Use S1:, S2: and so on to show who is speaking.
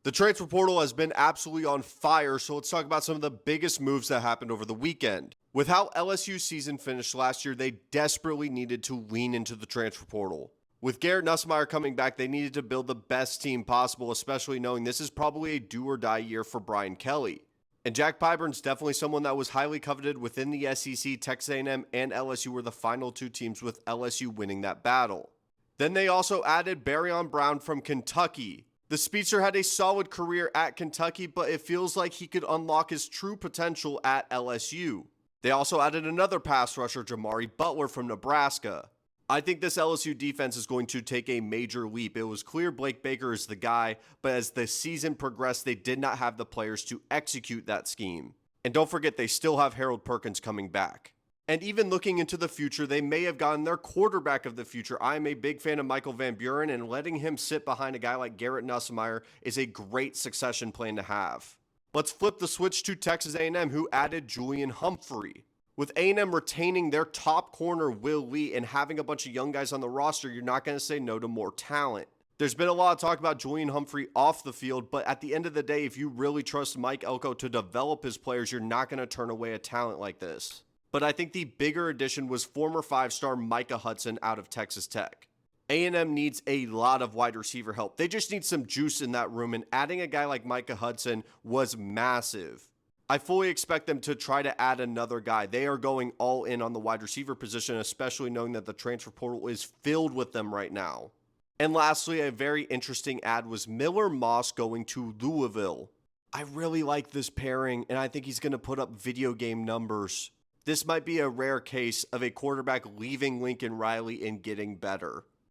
S1: The transfer portal has been absolutely on fire, so let's talk about some of the biggest moves that happened over the weekend. With how LSU's season finished last year, they desperately needed to lean into the transfer portal. With Garrett Nussmeier coming back, they needed to build the best team possible, especially knowing this is probably a do or die year for Brian Kelly. And Jack Pyburn's definitely someone that was highly coveted within the SEC. Texas A&M and LSU were the final two teams, with LSU winning that battle. Then they also added Barrion Brown from Kentucky. The speedster had a solid career at Kentucky, but it feels like he could unlock his true potential at LSU. They also added another pass rusher, Jamari Butler from Nebraska. I think this LSU defense is going to take a major leap. It was clear Blake Baker is the guy, but as the season progressed, they did not have the players to execute that scheme. And don't forget, they still have Harold Perkins coming back. And even looking into the future, they may have gotten their quarterback of the future. I am a big fan of Michael Van Buren, and letting him sit behind a guy like Garrett Nussmeier is a great succession plan to have. Let's flip the switch to Texas A&M, who added Julian Humphrey. With A&M retaining their top corner, Will Lee, and having a bunch of young guys on the roster, you're not going to say no to more talent. There's been a lot of talk about Julian Humphrey off the field, but at the end of the day, if you really trust Mike Elko to develop his players, you're not going to turn away a talent like this. But I think the bigger addition was former five-star Micah Hudson out of Texas Tech. A&M needs a lot of wide receiver help. They just need some juice in that room, and adding a guy like Micah Hudson was massive. I fully expect them to try to add another guy. They are going all in on the wide receiver position, especially knowing that the transfer portal is filled with them right now. And lastly, a very interesting add was Miller Moss going to Louisville. I really like this pairing, and I think he's going to put up video game numbers. This might be a rare case of a quarterback leaving Lincoln Riley and getting better.